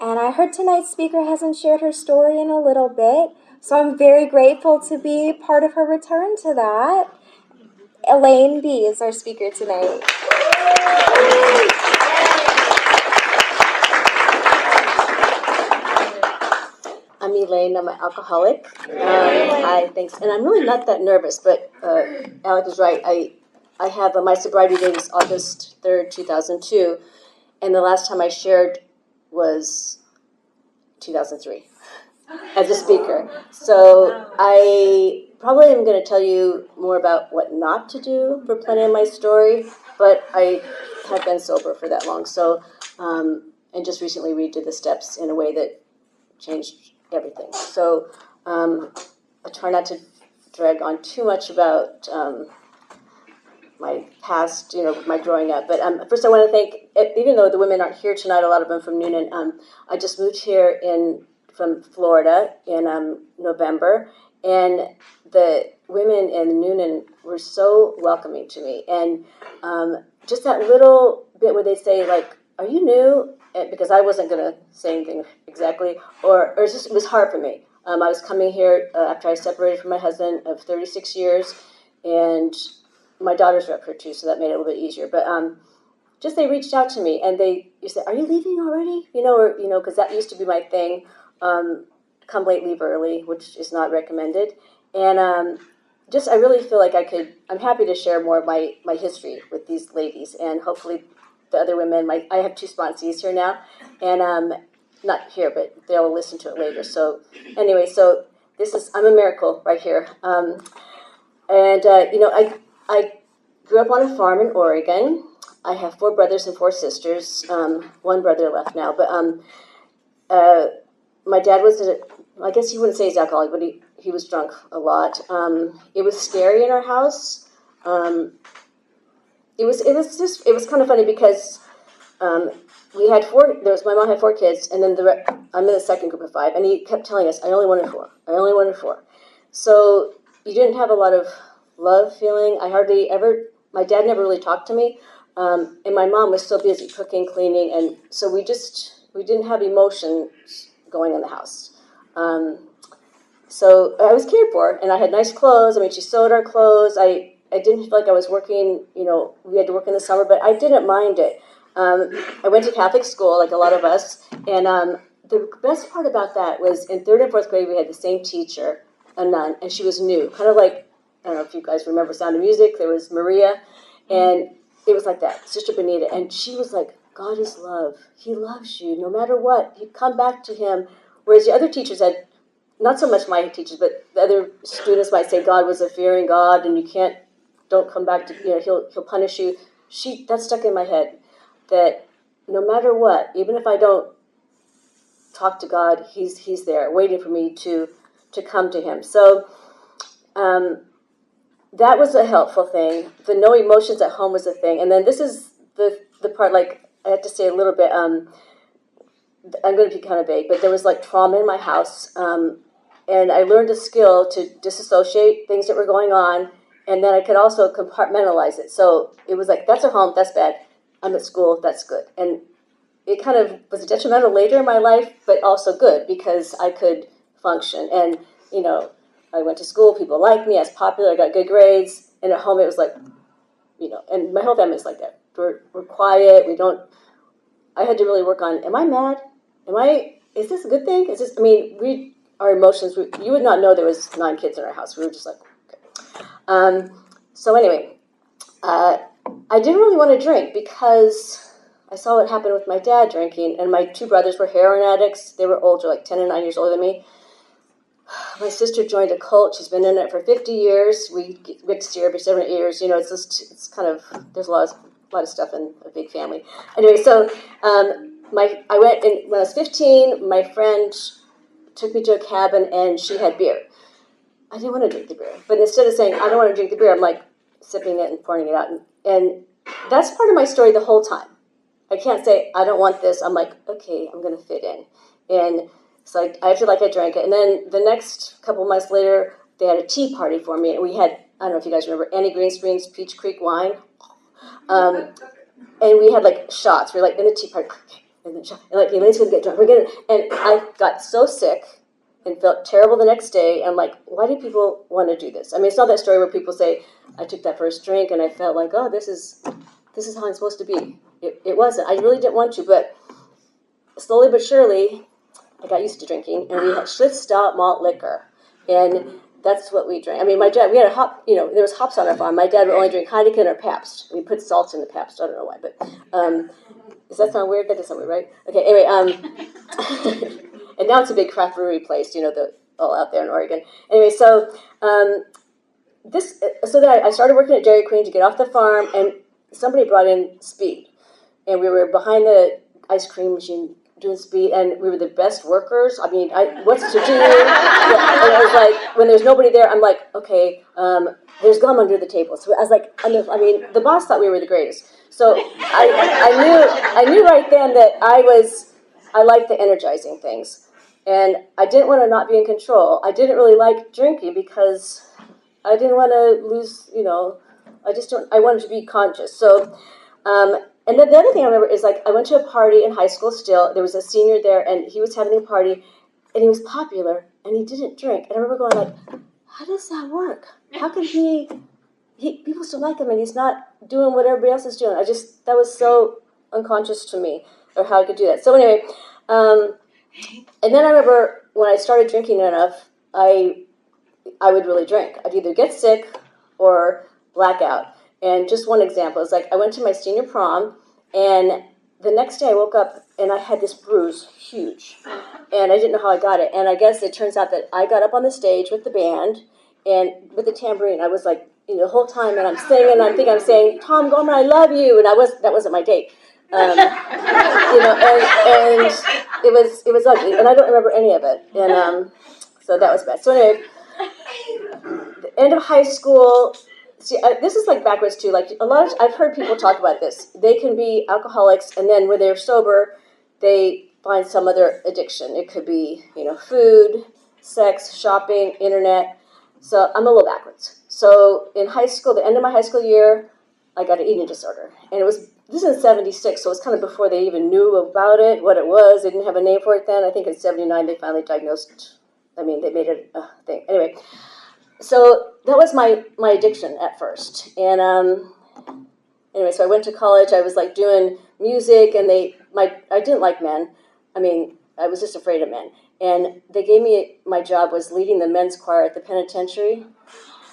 And I heard tonight's speaker hasn't shared her story in a little bit, so I'm very grateful to be part of her return to that. Elaine B is our speaker tonight. I'm Elaine. I'm an alcoholic. Hi, thanks. And I'm really not that nervous, but Alec is right. I have my sobriety date is August 3rd, 2002, and the last time I shared was 2003 as a speaker. So I probably am going to tell you more about what not to do for plenty of my story, but I have been sober for that long. So, and just recently redid the steps in a way that changed everything. So I try not to drag on too much about my past, my growing up. But first I want to thank, even though the women aren't here tonight, a lot of them from Noonan, I just moved here from Florida in November, and the women in Noonan were so welcoming to me. And just that little bit where they say, like, are you new? Because I wasn't going to say anything exactly, or it was hard for me. I was coming here after I separated from my husband of 36 years, and my daughters were up here too, so that made it a little bit easier. But just they reached out to me, and you said, "Are you leaving already?" Because that used to be my thing. Come late, leave early, which is not recommended. And I really feel like I'm happy to share more of my history with these ladies, and hopefully the other women. I have 2 sponsees here now, and not here, but they'll listen to it later. So anyway, I'm a miracle right here. I grew up on a farm in Oregon. I have 4 brothers and 4 sisters. 1 brother left now, but my dad I guess he wouldn't say he's alcoholic, but he was drunk a lot. It was scary in our house. It was kind of funny because we had 4. My mom had 4 kids, and then I'm in the second group of 5, and he kept telling us, "I only wanted 4. I only wanted 4." So you didn't have a lot of love feeling. My dad never really talked to me, and my mom was so busy cooking, cleaning, and so we didn't have emotions going in the house. So I was cared for, and I had nice clothes. I mean, she sewed our clothes. I didn't feel like I was working, we had to work in the summer, but I didn't mind it. I went to Catholic school, like a lot of us, and the best part about that was in 3rd and 4th grade, we had the same teacher, a nun, and she was new, kind of like, I don't know if you guys remember Sound of Music, there was Maria, and it was like that, Sister Benita, and she was like, God is love. He loves you, no matter what. You come back to him, whereas the other teachers had, not so much my teachers, but the other students might say God was a fearing God, and don't come back to, he'll punish you. That stuck in my head, that no matter what, even if I don't talk to God, he's there, waiting for me to come to him. So that was a helpful thing. The no emotions at home was a thing. And then this is the part, like, I have to say a little bit, I'm going to be kind of vague, but there was like trauma in my house, and I learned a skill to disassociate things that were going on, and then I could also compartmentalize it. So it was like, that's at home, that's bad. I'm at school, that's good. And it kind of was detrimental later in my life, but also good because I could function. And, I went to school, people liked me, I was popular, I got good grades, and at home it was like, and my whole family is like that. We're quiet, I had to really work on, am I mad? Is this a good thing? Our emotions, you would not know there was 9 kids in our house. We were just like, okay. So anyway, I didn't really want to drink because I saw what happened with my dad drinking, and my 2 brothers were heroin addicts. They were older, like 10 and 9 years older than me. My sister joined a cult. She's been in it for 50 years. We get to see her every 7 years. It's kind of, there's a lot of stuff in a big family. Anyway, so I went in when I was 15. My friend took me to a cabin, and she had beer. I didn't want to drink the beer, but instead of saying I don't want to drink the beer, I'm like sipping it and pouring it out, and that's part of my story the whole time. I can't say I don't want this. I'm like, okay, I'm going to fit in, and so I feel like I drank it. And then the next couple months later, they had a tea party for me, and we had, I don't know if you guys remember, Annie Greenspring's Peach Creek wine. and we had like shots. We were like in the tea party, and then shot, and like Elaine's gonna get drunk. We're gonna, and I got so sick and felt terrible the next day. I'm like, why do people want to do this? I mean, it's not that story where people say, I took that first drink and I felt like, oh, this is how I'm supposed to be. It wasn't. I really didn't want to, but slowly but surely, I got used to drinking, and we had Schlitz stout malt liquor, and that's what we drank. I mean, my dad, we had a hop, there was hops on our farm. My dad would only drink Heineken or Pabst. We put salt in the Pabst. I don't know why, but does that sound weird? That does sound weird, right? Okay. Anyway, and now it's a big craft brewery place. All out there in Oregon. Anyway, so so then I started working at Dairy Queen to get off the farm, and somebody brought in speed, and we were behind the ice cream machine doing speed, and we were the best workers. I mean, what's to do? And I was like, when there's nobody there, I'm like, okay, there's gum under the table. So I was like, I mean, the boss thought we were the greatest. So I knew right then that I liked the energizing things, and I didn't want to not be in control. I didn't really like drinking because I didn't want to lose, I wanted to be conscious. So, and then the other thing I remember is, like, I went to a party in high school still. There was a senior there, and he was having a party, and he was popular, and he didn't drink. And I remember going, like, how does that work? How can people still like him, and he's not doing what everybody else is doing? That was so unconscious to me, or how I could do that. So anyway, and then I remember when I started drinking enough, I would really drink. I'd either get sick or black out. And just one example is, like, I went to my senior prom, and the next day I woke up and I had this bruise, huge, and I didn't know how I got it. And I guess it turns out that I got up on the stage with the band and with the tambourine. I was like, the whole time, and I'm singing, and I think I'm saying, Tom Gomer, I love you, and that wasn't my date. And it was ugly, and I don't remember any of it, and so that was bad. So anyway, the end of high school. See, this is like backwards too. Like I've heard people talk about this. They can be alcoholics, and then when they're sober, they find some other addiction. It could be, food, sex, shopping, internet. So I'm a little backwards. So in high school, the end of my high school year, I got an eating disorder, and this is in '76, so it's kind of before they even knew about it, what it was. They didn't have a name for it then. I think in '79 they finally diagnosed. I mean, they made it a thing. Anyway. So that was my addiction at first, and anyway, so I went to college. I was like doing music, and I didn't like men. I mean, I was just afraid of men, and they gave me, my job was leading the men's choir at the penitentiary.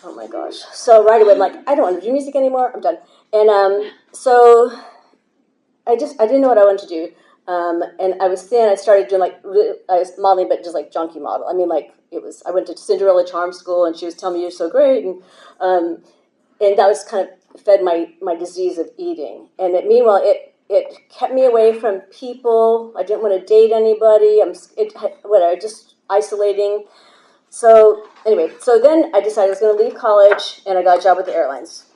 Oh my gosh! So right away, I'm like, I don't want to do music anymore. I'm done. And so I didn't know what I wanted to do. And I was thin. I started doing I was modeling, but just like junkie model. I mean, like I went to Cinderella Charm School, and she was telling me you're so great, and that was kind of fed my disease of eating. And meanwhile, it kept me away from people. I didn't want to date anybody. Just isolating. So anyway, so then I decided I was going to leave college, and I got a job with the airlines,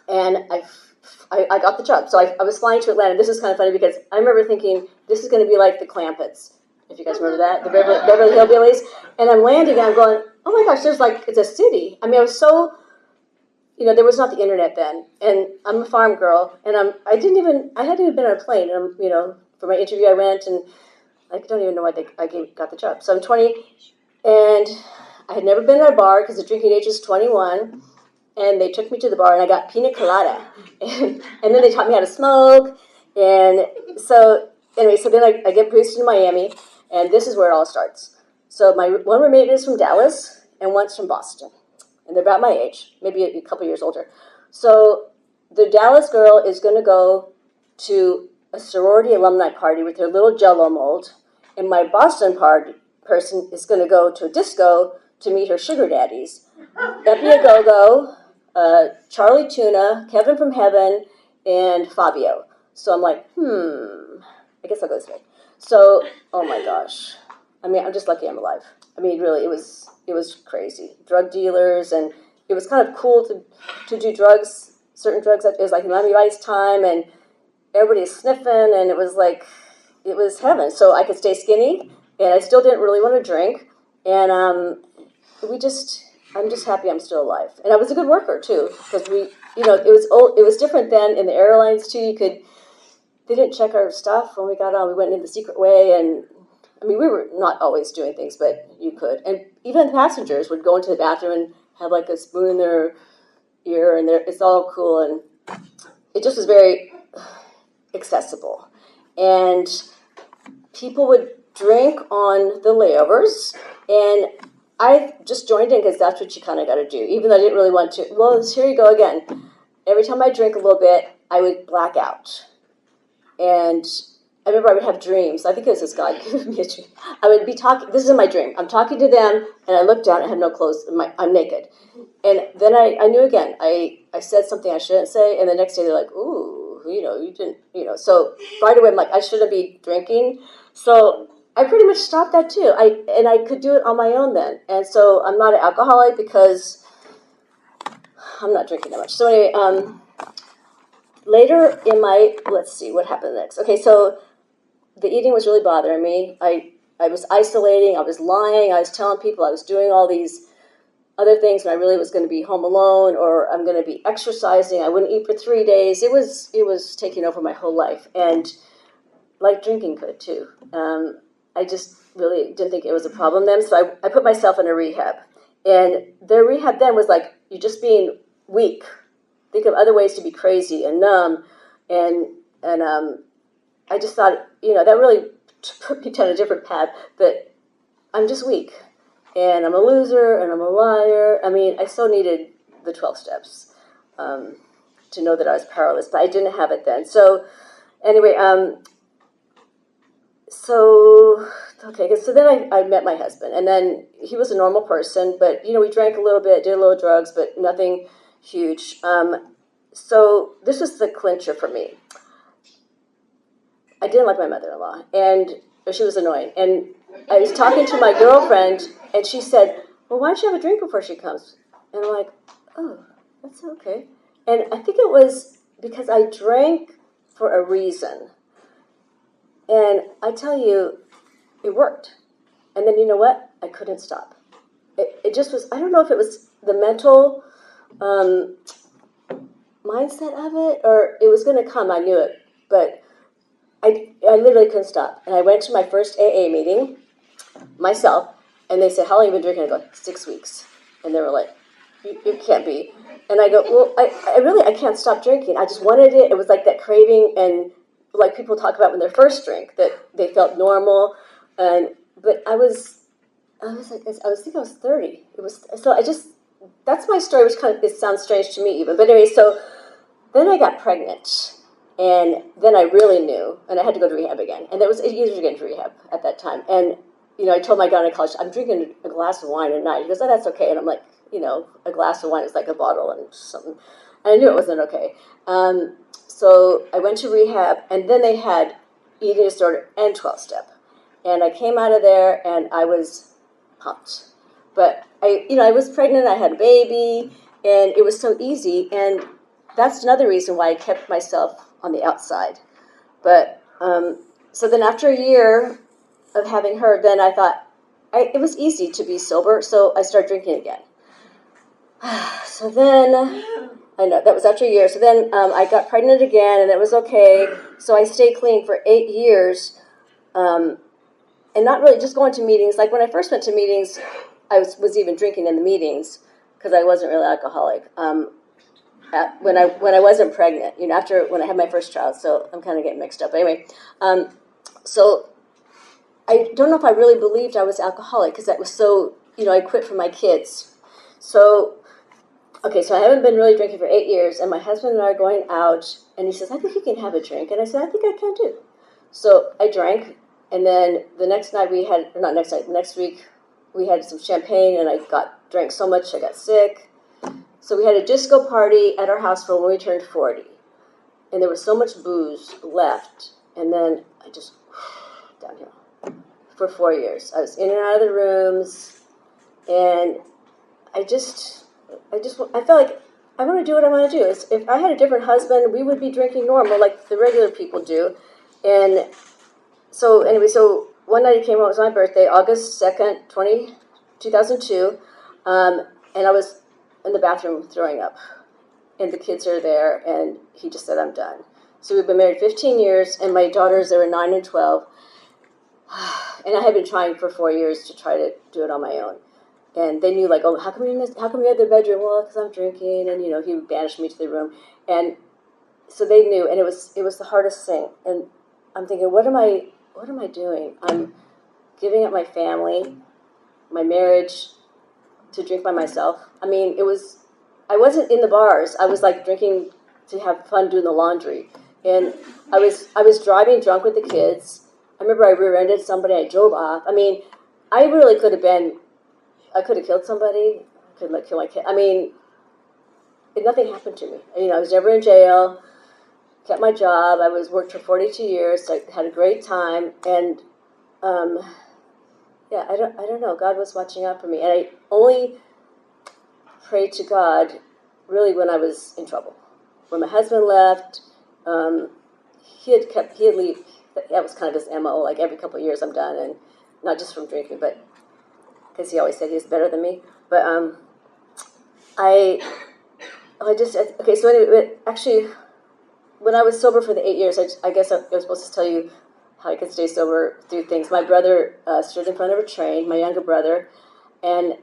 and I got the job. So I was flying to Atlanta. This is kind of funny because I remember thinking, this is going to be like the Clampetts, if you guys remember that, the Beverly Hillbillies. And I'm landing and I'm going, oh my gosh, it's a city. I mean, I was so, there was not the internet then. And I'm a farm girl, and I hadn't even been on a plane. And for my interview I went, and I don't even know why I got the job. So I'm 20, and I had never been to a bar because the drinking age is 21. And they took me to the bar, and I got pina colada. And then they taught me how to smoke. And so, anyway, so then I get posted in Miami, and this is where it all starts. So my one roommate is from Dallas, and one's from Boston. And they're about my age, maybe a couple years older. So the Dallas girl is going to go to a sorority alumni party with her little Jell-O mold, and my Boston person is going to go to a disco to meet her sugar daddies. Epi a Go-Go, Charlie Tuna, Kevin from Heaven, and Fabio. So I'm like, I guess I'll go this way. So, oh my gosh. I mean, I'm just lucky I'm alive. I mean, really, it was crazy. Drug dealers, and it was kind of cool to do drugs, certain drugs. It was like Miami Vice time, and everybody is sniffing, and it was heaven. So I could stay skinny, and I still didn't really want to drink, and I'm just happy I'm still alive. And I was a good worker, too, because it was old. It was different then in the airlines too. They didn't check our stuff when we got on. We went in the secret way, and I mean, we were not always doing things, but you could. And even passengers would go into the bathroom and have like a spoon in their ear, and it's all cool, and it just was very accessible. And people would drink on the layovers, and I just joined in because that's what you kind of got to do, even though I didn't really want to. Well, here you go again. Every time I drink a little bit, I would black out. And I remember I would have dreams. I think this is God giving me a dream. I would be talking, this is in my dream. I'm talking to them, and I look down, I have no clothes, I'm naked. And then I knew again, I said something I shouldn't say, and the next day they're like, ooh, you didn't, So right away I'm like, I shouldn't be drinking. So I pretty much stopped that too. I could do it on my own then. And so I'm not an alcoholic because I'm not drinking that much. So anyway, later in let's see what happened next. Okay, so the eating was really bothering me. I was isolating, I was lying, I was telling people I was doing all these other things when I really was going to be home alone, or I'm going to be exercising. I wouldn't eat for 3 days. It was taking over my whole life, and like drinking could too. I just really didn't think it was a problem then, so I put myself in a rehab. And their rehab then was like, you're just being weak. Think of other ways to be crazy and numb, and I just thought, that really put me down a different path, that I'm just weak, and I'm a loser, and I'm a liar. I mean, I still needed the 12 steps to know that I was powerless, but I didn't have it then. So anyway, so then I met my husband, and then he was a normal person, but, we drank a little bit, did a little drugs, but nothing huge. So this was the clincher for me. I didn't like my mother-in-law, and she was annoying. And I was talking to my girlfriend, and she said, well, why don't you have a drink before she comes? And I'm like, oh, that's okay. And I think it was because I drank for a reason. And I tell you, it worked. And then you know what? I couldn't stop. It just was, I don't know if it was the mental mindset of it, or it was going to come, I knew it. But I literally couldn't stop. And I went to my first AA meeting myself, and they said, how long have you been drinking? I go, 6 weeks. And they were like, you can't be. And I go, well, I can't stop drinking. I just wanted it. It was like that craving, and like people talk about when they first drink, that they felt normal. But I was thinking I was 30. That's my story, which it sounds strange to me even. But anyway, so then I got pregnant. And then I really knew, and I had to go to rehab again. And it was easier to get into rehab at that time. And, I told my gynecologist, I'm drinking a glass of wine a night. He goes, oh, that's okay. And I'm like, a glass of wine is like a bottle and something. And I knew it wasn't okay. So I went to rehab, and then they had eating disorder and 12-step. And I came out of there, and I was pumped. But I was pregnant, I had a baby, and it was so easy. And that's another reason why I kept myself on the outside. But so then after a year of having her, then I thought it was easy to be sober, so I started drinking again. So then, I know, that was after a year. So then I got pregnant again, and it was okay. So I stayed clean for 8 years, and not really just going to meetings. Like when I first went to meetings, I was even drinking in the meetings because I wasn't really alcoholic. When I wasn't pregnant, when I had my first child, so I'm kind of getting mixed up. But anyway, so I don't know if I really believed I was alcoholic because that was so, I quit for my kids. So, okay, so I haven't been really drinking for 8 years, and my husband and I are going out, and he says, I think you can have a drink. And I said, I think I can too. So I drank, and then the next week, we had some champagne, and I drank so much I got sick. So we had a disco party at our house for when we turned 40. And there was so much booze left. And then I just, downhill. For 4 years. I was in and out of the rooms. And I felt like I want to do what I want to do. If I had a different husband, we would be drinking normal like the regular people do. And so anyway, so one night he came home, it was my birthday, August 2nd, 2002. And I was in the bathroom throwing up. and the kids are there, and he just said, I'm done. So we've been married 15 years, and my daughters are 9 and 12. And I had been trying for 4 years to try to do it on my own. And they knew, like, oh, how come you're in the bedroom? Well, because I'm drinking, and, he would banish me to the room. And so they knew, and it was the hardest thing. And I'm thinking, what am I doing? I'm giving up my family, my marriage, to drink by myself. I mean, I wasn't in the bars. I was, like, drinking to have fun doing the laundry. And I was driving drunk with the kids. I remember I rear-ended somebody. I drove off. I mean, I really could have killed somebody. I could have killed my kid. I mean, nothing happened to me. I was never in jail. Kept my job. I worked for 42 years. I had a great time. And, yeah, I don't know. God was watching out for me. And I only prayed to God really when I was in trouble. When my husband left, he'd leave. That was kind of his MO. Like, every couple of years I'm done, and not just from drinking, but because he always said he was better than me. But okay. So anyway, actually, when I was sober for the 8 years, I guess I was supposed to tell you how I could stay sober through things. My brother stood in front of a train, my younger brother, and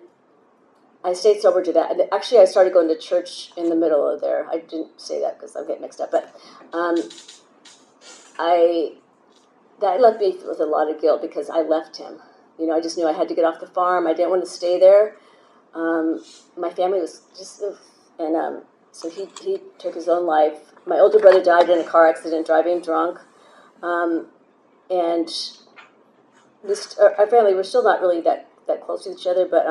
I stayed sober to that. And actually, I started going to church in the middle of there. I didn't say that because I'm getting mixed up, but that left me with a lot of guilt because I left him. I just knew I had to get off the farm. I didn't want to stay there. My family was just, and so he took his own life. My older brother died in a car accident driving drunk, and our family, we're still not really that close to each other. But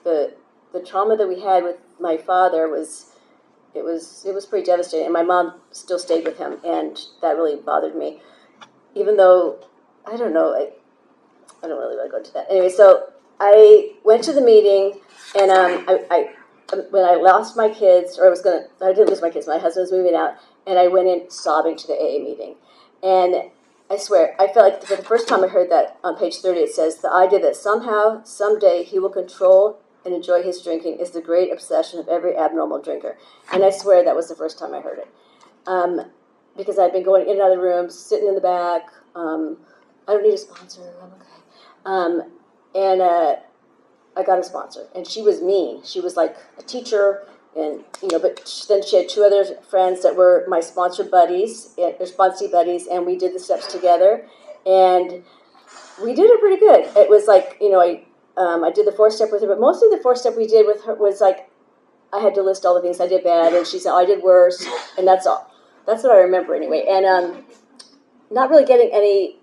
the trauma that we had with my father was pretty devastating. And my mom still stayed with him, and that really bothered me. Even though, I don't know, I don't really want to go into that. Anyway, so I went to the meeting, and when I lost my kids, I didn't lose my kids, my husband was moving out, and I went in sobbing to the AA meeting. And I swear, I felt like for the first time I heard that on page 30, it says, the idea that somehow, someday, he will control and enjoy his drinking is the great obsession of every abnormal drinker. And I swear that was the first time I heard it. Because I'd been going in and out of the rooms, sitting in the back. I don't need a sponsor. I'm okay. And I got a sponsor, and she was mean. She was like a teacher, and but then she had two other friends that were my sponsor buddies, their sponsee buddies, and we did the steps together, and we did it pretty good. It was like I did the 4-step with her, but mostly the 4-step we did with her was like I had to list all the things I did bad, and she said, oh, I did worse, and that's all. That's what I remember anyway. And not really getting any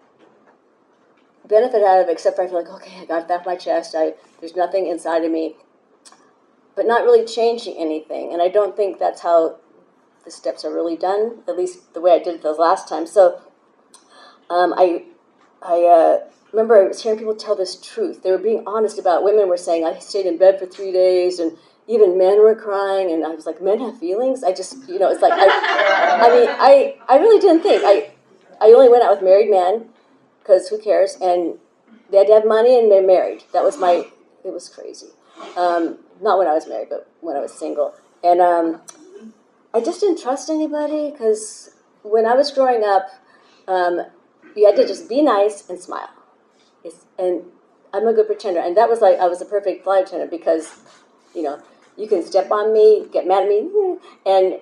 benefit out of it, except for I feel like, okay, I got that off my chest. There's nothing inside of me. But not really changing anything. And I don't think that's how the steps are really done, at least the way I did it the last time. So I remember I was hearing people tell this truth. They were being honest about Women were saying, I stayed in bed for 3 days, and even men were crying, and I was like, men have feelings? I just, it's like, I really didn't think. I only went out with married men, because who cares? And they had to have money, and they're married. It was crazy. Not when I was married, but when I was single. And I just didn't trust anybody, because when I was growing up, you had to just be nice and smile. And I'm a good pretender. And that was like, I was a perfect flight attendant, because, you can step on me, get mad at me, and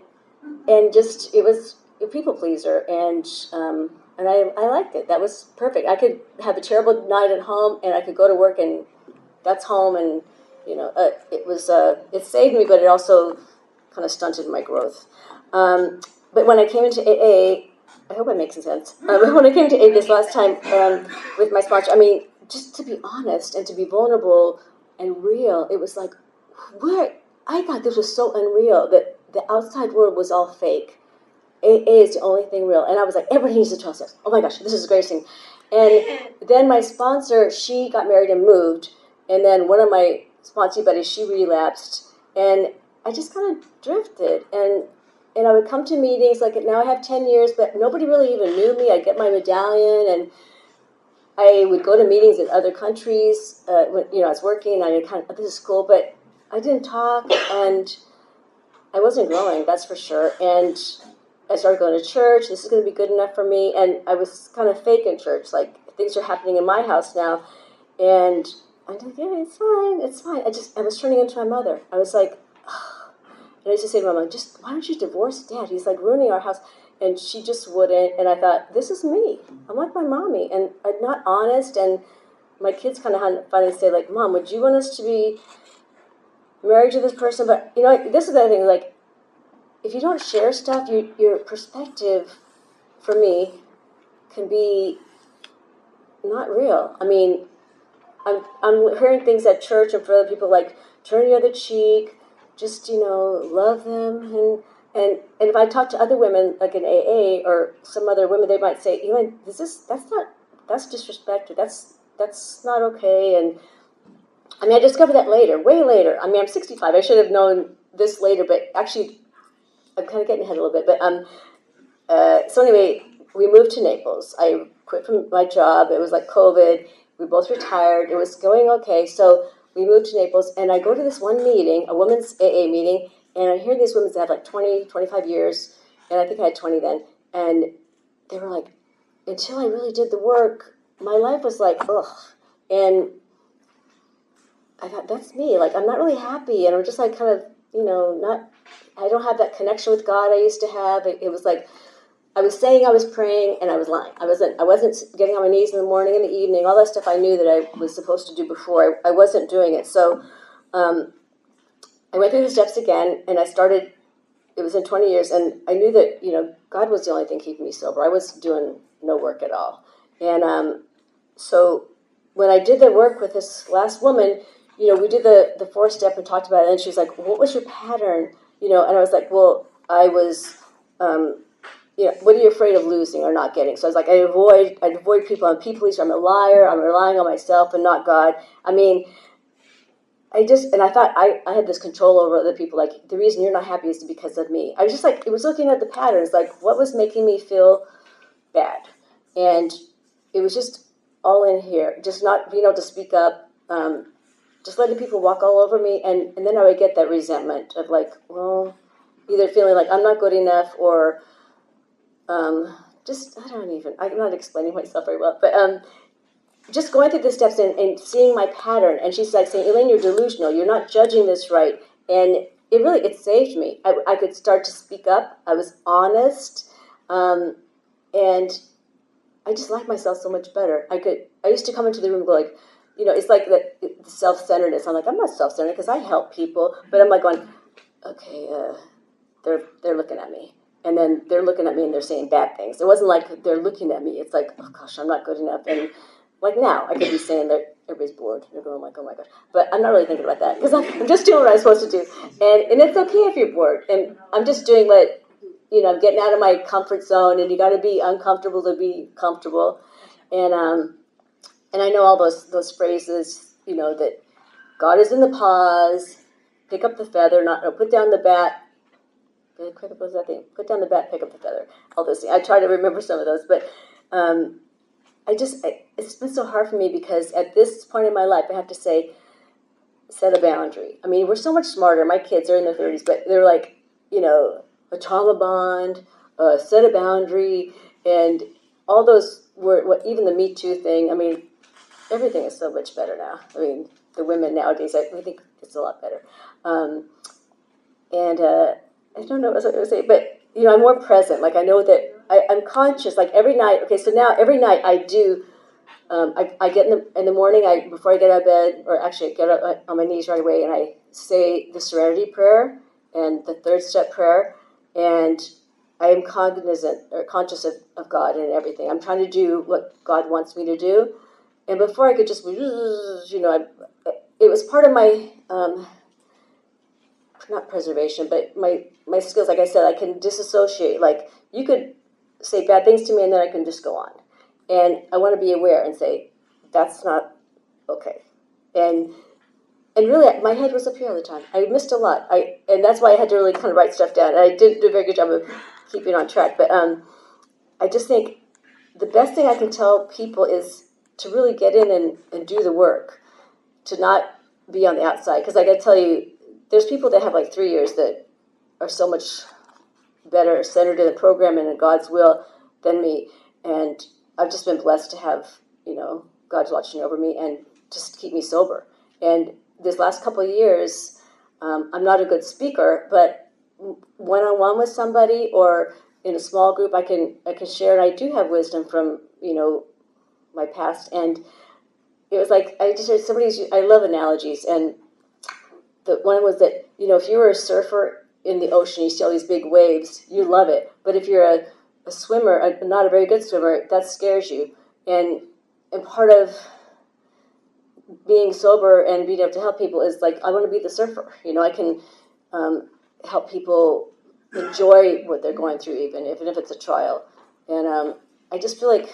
just, it was a people pleaser. And I liked it. That was perfect. I could have a terrible night at home, and I could go to work, and that's home. And, it saved me, but it also kind of stunted my growth. But when I came into AA, I hope I'm making sense. When I came to AA this last time with my sponsor, just to be honest and to be vulnerable and real, it was like, I thought this was so unreal that the outside world was all fake. AA is the only thing real. And I was like, everybody needs to 12 steps. Oh my gosh, this is the greatest thing. And then my sponsor, she got married and moved. And then one of my sponsee buddies, she relapsed. And I just kind of drifted. And I would come to meetings, like now I have 10 years, but nobody really even knew me. I'd get my medallion, and I would go to meetings in other countries. When I was working, I kind of, this is cool, but I didn't talk. And I wasn't growing, that's for sure. And I started going to church. This is going to be good enough for me. And I was kind of fake in church. Like, things are happening in my house now. And I'm like, yeah, it's fine. It's fine. I was turning into my mother. I was like, oh. And I used to say to my mom, just, why don't you divorce Dad? He's like ruining our house. And she just wouldn't. And I thought, this is me. I'm like my mommy. And I'm not honest. And my kids kind of finally say, like, Mom, would you want us to be married to this person? But, this is the other thing. Like, if you don't share stuff, your perspective, for me, can be not real. I mean, I'm hearing things at church and for other people like, turn the other cheek, just, love them. And if I talk to other women, like in AA or some other women, they might say, Elaine, that's disrespectful. That's not okay. And I mean, I discovered that later, way later. I mean, I'm 65. I should have known this later, but actually, I'm kind of getting ahead a little bit. But so anyway, we moved to Naples. I quit from my job. It was like COVID. We both retired. It was going okay. So we moved to Naples, and I go to this one meeting, a women's AA meeting, and I hear these women that have like 20, 25 years, and I think I had 20 then, and they were like, until I really did the work, my life was like, ugh. And I thought, that's me. Like, I'm not really happy, and I'm just like kind of, not, I don't have that connection with God I used to have. It was like, I was saying I was praying, and I was lying. I wasn't getting on my knees in the morning and the evening. All that stuff I knew that I was supposed to do before. I wasn't doing it. So I went through the steps again, and I started. It was in 20 years, and I knew that God was the only thing keeping me sober. I was doing no work at all, and so when I did the work with this last woman, we did the 4-step and talked about it, and she was like, "What was your pattern?" And I was like, "Well, I was." What are you afraid of losing or not getting? So I was like, I avoid people. I'm a people pleaser. I'm a liar. I'm relying on myself and not God. I mean, and I thought I had this control over other people. Like, the reason you're not happy is because of me. I was just like, it was looking at the patterns, like what was making me feel bad. And it was just all in here, just not being able to speak up, just letting people walk all over me. And then I would get that resentment of like, well, either feeling like I'm not good enough or I'm not explaining myself very well, but just going through the steps and seeing my pattern. And she's like saying, Elaine, you're delusional. You're not judging this right. And it saved me. I could start to speak up. I was honest. And I just like myself so much better. I used to come into the room and go like, it's like the self-centeredness. I'm like, I'm not self-centered because I help people. But I'm like going, okay, they're looking at me. And then they're looking at me and they're saying bad things. It wasn't like they're looking at me. It's like, oh gosh, I'm not good enough. And like now, I could be saying that everybody's bored. They're going like, oh my gosh. But I'm not really thinking about that because I'm just doing what I'm supposed to do. And it's okay if you're bored. And I'm just doing what, I'm getting out of my comfort zone. And you got to be uncomfortable to be comfortable. And I know all those phrases, that God is in the pause, pick up the feather, put down the bat. What was that thing? Put down the bat, pick up the feather. All those things. I try to remember some of those, but it's been so hard for me because at this point in my life, I have to say, set a boundary. I mean, we're so much smarter. My kids are in their 30s, but they're like, a trauma bond, set a boundary, and all those were, even the Me Too thing. I mean, everything is so much better now. I mean, the women nowadays, I think it's a lot better. I don't know what I was going to say, but, I'm more present. Like, I know that I'm conscious, like, every night. Okay, so now every night I do, I get in the morning, before I get out of bed, or actually I get up on my knees right away, and I say the Serenity Prayer and the 3rd-step prayer, and I am cognizant or conscious of God and everything. I'm trying to do what God wants me to do. And before I could just, it was part of my, not preservation, but my skills. Like I said, I can disassociate. Like, you could say bad things to me and then I can just go on. And I want to be aware and say, that's not okay. And really, my head was up here all the time. I missed a lot. And that's why I had to really kind of write stuff down. And I didn't do a very good job of keeping on track. But I just think the best thing I can tell people is to really get in and do the work, to not be on the outside. Because I got to tell you, there's people that have like 3 years that are so much better centered in the program and in God's will than me. And I've just been blessed to have, God's watching over me and just keep me sober. And this last couple of years, I'm not a good speaker, but one-on-one with somebody or in a small group, I can share, and I do have wisdom from, my past. And it was like, I just heard I love analogies, and the one was that, if you were a surfer in the ocean, you see all these big waves, you love it. But if you're a swimmer, not a very good swimmer, that scares you. And part of being sober and being able to help people is like, I want to be the surfer. I can help people enjoy what they're going through, even if it's a trial. And I just feel like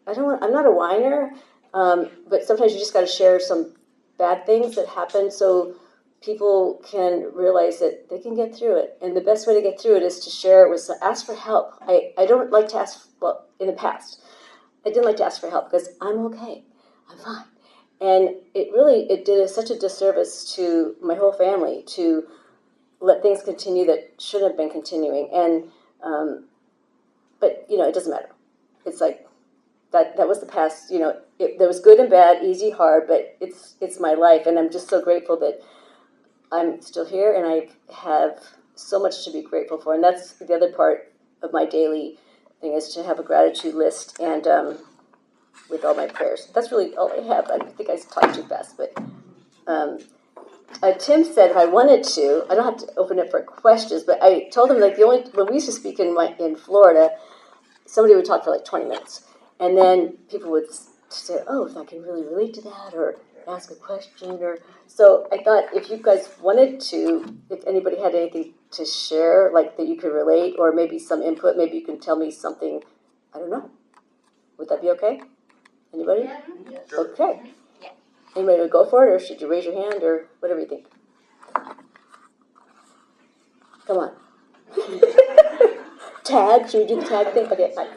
I'm not a whiner, but sometimes you just got to share some bad things that happen so people can realize that they can get through it. And the best way to get through it is to share it ask for help. I don't like to ask, well, in the past, I didn't like to ask for help because I'm okay. I'm fine. And it did such a disservice to my whole family to let things continue that shouldn't have been continuing. And, but, it doesn't matter. It's like, that was the past, there was good and bad, easy, hard, but it's my life. And I'm just so grateful that I'm still here and I have so much to be grateful for. And that's the other part of my daily thing, is to have a gratitude list and with all my prayers. That's really all I have. I think I talked too fast, but Tim said if I wanted to, I don't have to open it for questions, but I told him like when we used to speak in Florida, somebody would talk for like 20 minutes. And then people would say, oh, if I can really relate to that, or ask a question. So I thought if you guys wanted to, if anybody had anything to share, like that you could relate, or maybe some input, maybe you can tell me something, I don't know. Would that be okay? Anybody? Yeah, sure. Okay. Yeah. Anybody would go for it, or should you raise your hand, or whatever you think? Come on. Tag? Should we do the tag thing? Okay, fine.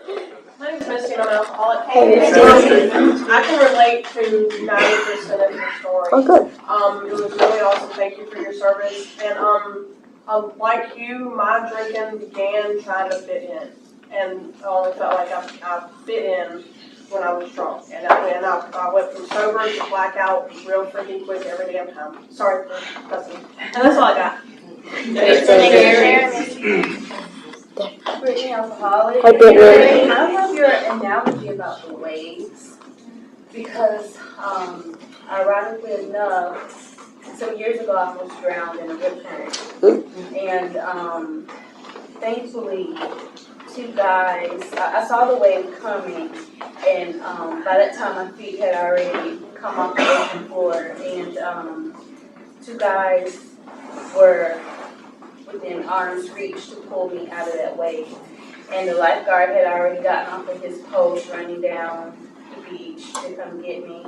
My name's Misty, I'm an alcoholic. Hey, Misty. I can relate to 90% of your story. Oh, good. It was really awesome. Thank you for your service. And like you, my drinking began trying to fit in, and I always felt like I fit in when I was drunk. And I went from sober to blackout real freaking quick every damn time. Sorry for cussing. And that's all I got. Brittany alcoholic. Hi, Brittany. I love your analogy about the waves because, ironically enough, some years ago I almost drowned in a rip current, and thankfully, two guys. I saw the wave coming, and by that time my feet had already come off the ocean floor, and two guys were within arm's reach to pull me out of that wave. And the lifeguard had already gotten off of his post running down the beach to come get me.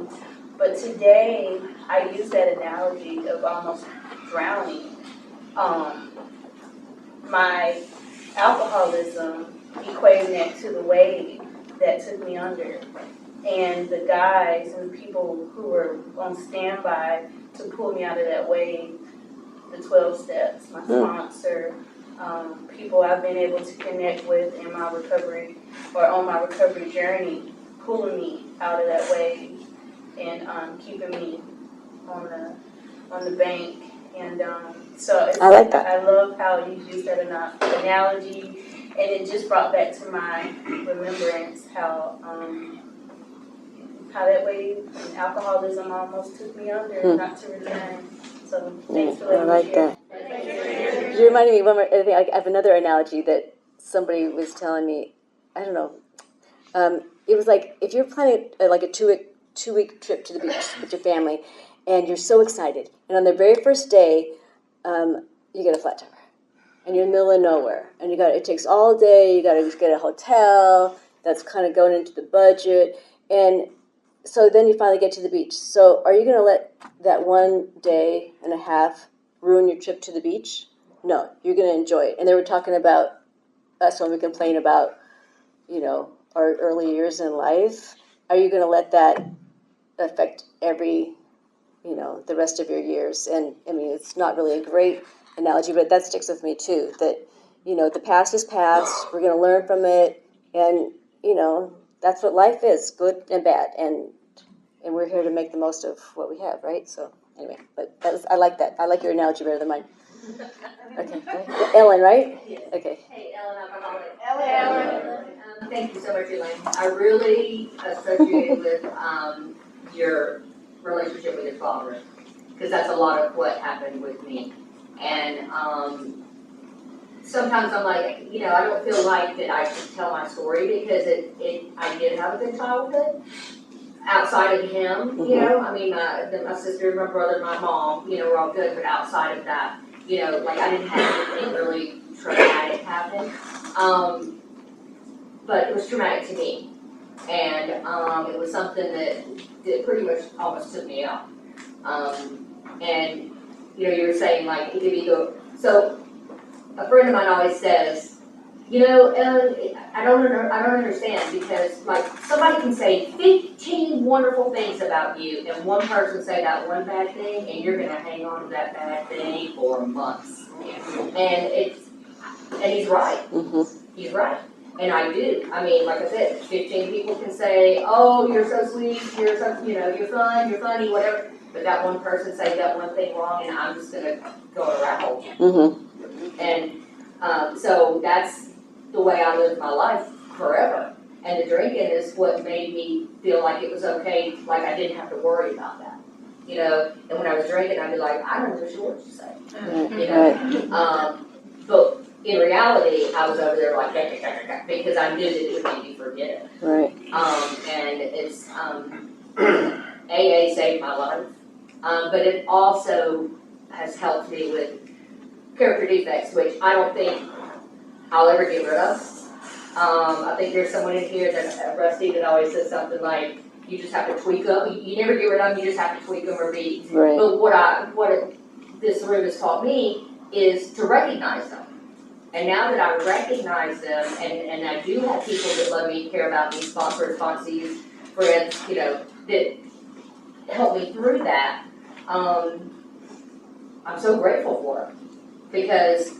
But today, I use that analogy of almost drowning. My alcoholism, equating that to the wave that took me under. And the guys and the people who were on standby to pull me out of that wave, the 12 steps, my sponsor, people I've been able to connect with in my recovery or on my recovery journey, pulling me out of that wave and keeping me on the bank. And so I like that. I love how you use that analogy, and it just brought back to my remembrance how that wave and alcoholism almost took me under, not to return. So thanks for letting me share. That. You reminded me of one more thing. I have another analogy that somebody was telling me. I don't know. It was like if you're planning like a two-week trip to the beach with your family, and you're so excited, and on the very first day, you get a flat tire, and you're in the middle of nowhere, and it takes all day. You got to get a hotel. That's kind of going into the budget, and so then you finally get to the beach. So are you going to let that 1 day and a half ruin your trip to the beach? No, you're going to enjoy it. And they were talking about us when we complain about, our early years in life. Are you going to let that affect the rest of your years? And I mean, it's not really a great analogy, but that sticks with me too, that, the past is past, we're going to learn from it, and, that's what life is, good and bad, and we're here to make the most of what we have, right? So anyway, but I like that. I like your analogy better than mine. Okay, Ellen, right? Yes. Okay. Hey, Ellen, I'm calling. Ellen. Thank you so much, Elaine. I really associate with your relationship with your father, because that's a lot of what happened with me. And sometimes I'm like, I don't feel like that I should tell my story, because I did have a good childhood outside of him. I mean, my sister, my brother, my mom, we're all good, but outside of that, like I didn't have anything really traumatic happen. But it was traumatic to me, and it was something that pretty much almost took me out. And you were saying like it could be so. A friend of mine always says, I don't understand, because like somebody can say 15 wonderful things about you, and one person say that one bad thing, and you're gonna hang on to that bad thing for months. And he's right. He's right. And I do. I mean, like I said, 15 people can say, "Oh, you're so sweet. You're so, you're fun. You're funny. Whatever." But that one person say that one thing wrong, and I'm just gonna go in a rat hole. And so that's the way I lived my life forever. And the drinking is what made me feel like it was okay, like I didn't have to worry about that. And when I was drinking, I'd be like, I don't know what you say. But in reality, I was over there like, because I knew that it would make me forget it. Right. And it's, AA saved my life. But it also has helped me with character defects, which I don't think I'll ever get rid of. I think there's someone in here that Rusty that always says something like, you just have to tweak them. You never get rid of them, you just have to tweak them or be. Right. But what this room has taught me is to recognize them. And now that I recognize them, and I do have people that love me, care about me, sponsees, friends, that help me through that, I'm so grateful for them. Because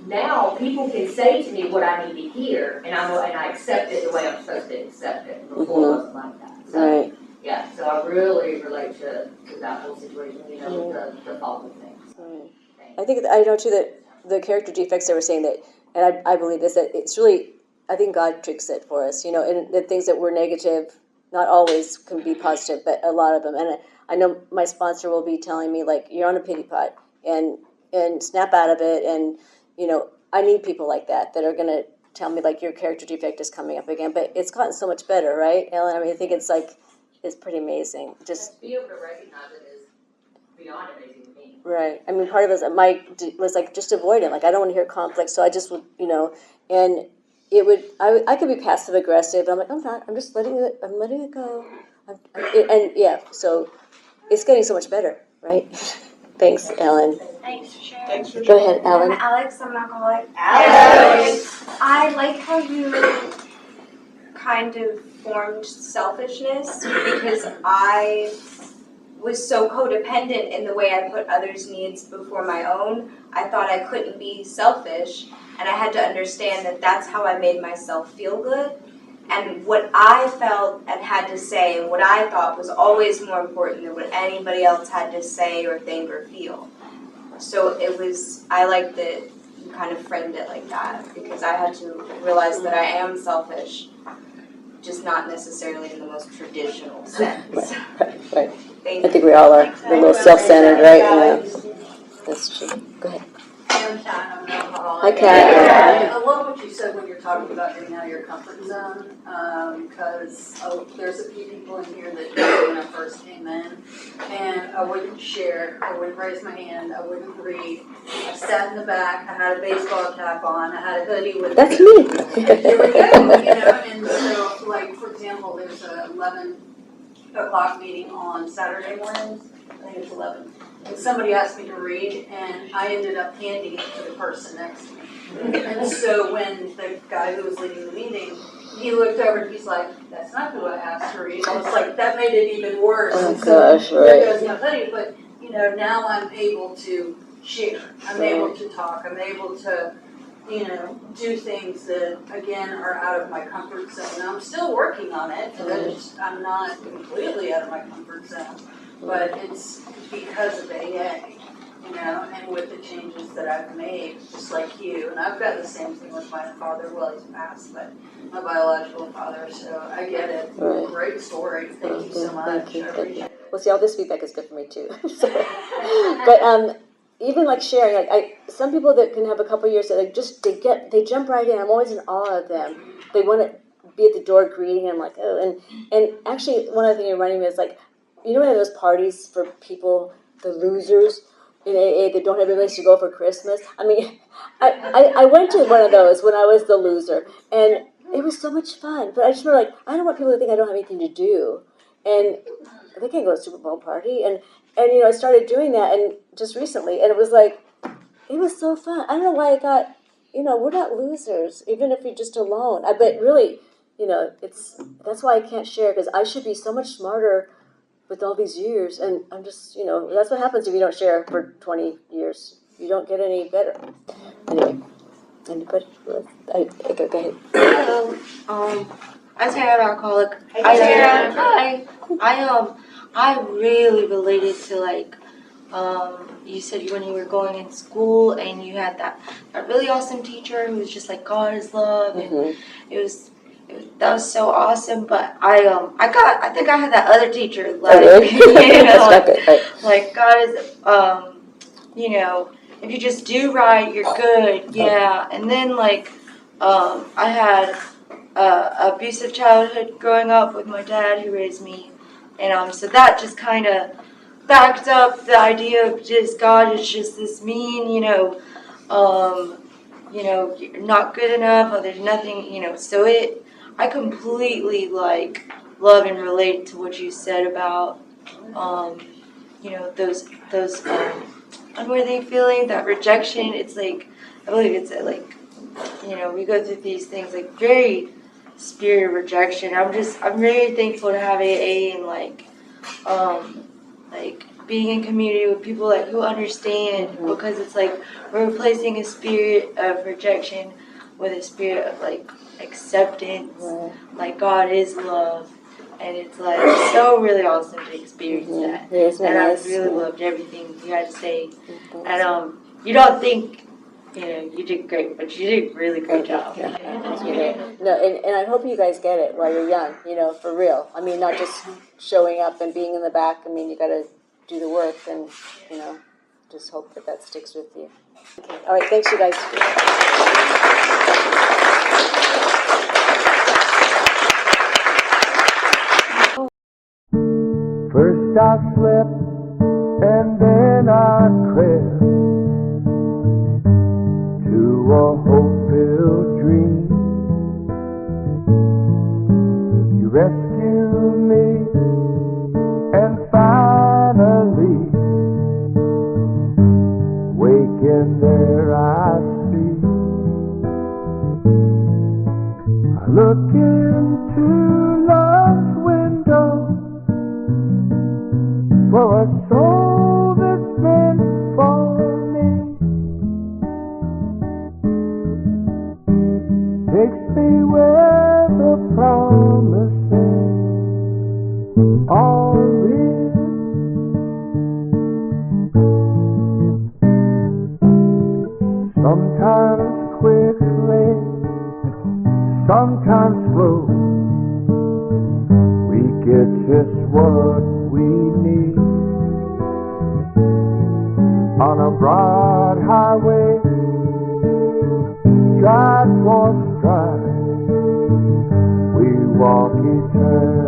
now people can say to me what I need to hear, and I accept it the way I'm supposed to accept it. Before it wasn't like that. So, Right. Yeah, so I really relate to that whole situation, the following things. Right. I think I know too that the character defects they were saying that, and I believe this, that it's really, I think God tricks it for us, and the things that were negative, not always can be positive, but a lot of them. And I know my sponsor will be telling me like, you're on a pity pot, and snap out of it, and I need people like that are going to tell me like your character defect is coming up again. But it's gotten so much better, right, Ellen? I mean, I think it's pretty amazing. Just be able to recognize it is beyond amazing to me. Right. I mean, part of it was like just avoidant. Like I don't want to hear conflict, so I just would, and it would. I could be passive aggressive, but I'm like, I'm not. I'm just letting it. I'm letting it go. And yeah, so it's getting so much better, right? Thanks, Ellen. Thanks for sharing. Go ahead, Ellen. I'm Alex. I'm an alcoholic. Alex. I like how you kind of formed selfishness, because I was so codependent in the way I put others' needs before my own. I thought I couldn't be selfish, and I had to understand that that's how I made myself feel good. And what I felt and had to say, and what I thought was always more important than what anybody else had to say or think or feel. So I like that you kind of framed it like that, because I had to realize that I am selfish, just not necessarily in the most traditional sense. Right. Thank I think we all are a little self-centered, right? Yeah. That's true. Go ahead. I'm Kat. I'm an alcoholic. Hi, Kat. I love what you said when you're talking about getting out of your comfort zone, because there's a few people in here that did when I first came in, and I wouldn't share, I wouldn't raise my hand, I wouldn't read. I sat in the back, I had a baseball cap on, I had a hoodie with That's me. me. There we go, and so, like, for example, there's a 11 o'clock meeting on Saturday mornings, I think it's 11. And somebody asked me to read, and I ended up handing it to the person next to me. And so when the guy who was leading the meeting, he looked over and he's like, that's not who I asked to read. I was like, that made it even worse. Oh and so gosh, there right. goes my hoodie. But, now I'm able to share. I'm able to talk. I'm able to, do things that, again, are out of my comfort zone. Now, I'm still working on it, because I'm not completely out of my comfort zone, but it's because of AA, and with the changes that I've made, just like you. And I've got the same thing with my father. Well, he's passed, but my biological father, so I get it. Right. Great story. Thank you so much. Thank you. I appreciate it. Well, see, all this feedback is good for me too. But even like sharing, like some people that can have a couple years, that they jump right in. I'm always in awe of them. They want to be at the door greeting. I'm like, oh, and actually, one other thing you're reminding me is like, when those parties for people, the losers in AA that don't have a place to go for Christmas. I mean, I went to one of those when I was the loser, and it was so much fun. But I just remember, like, I don't want people to think I don't have anything to do, and they can't go to a Super Bowl party, and I started doing that, and just recently, and it was like, it was so fun. I don't know why I thought, we're not losers, even if you're just alone. But really, that's why I can't share, because I should be so much smarter with all these years, and I'm just, that's what happens if you don't share for 20 years. You don't get any better. Anyway, anybody? Go ahead. Hello. I'm Tara, an alcoholic. Hi, Tara. Hi. I really related to you said when you were going in school and you had that really awesome teacher who was just like God is love, and that was so awesome. But I think I had that other teacher like like God is if you just do right you're good, yeah. And then I had abusive childhood growing up with my dad who raised me, and so that just kind of backed up the idea of just God is just this mean, you're not good enough, or there's nothing, so I completely love and relate to what you said about those unworthy feelings, that rejection. It's like, I believe it's we go through these things very spirit of rejection. I'm very thankful to have AA and being in community with people who understand, because it's we're replacing a spirit of rejection with a spirit of acceptance. God is love, and it's so really awesome to experience that. And I really loved everything you had to say. And you don't think you did great, but you did a really great job. No, and I hope you guys get it while you're young, for real. I mean, not just showing up and being in the back. I mean, you got to do the work, and, just hope that sticks with you. Okay. All right, thanks, you guys. First I slept, and then I crept to a hope-filled dream. You rescued me, and finally, waking there I see. I look into love's window for a soul that's meant for me. Takes me where the promises are written. Sometimes quickly, sometimes slow, we get just what we need. On a broad highway, stride for stride, we walk eternally.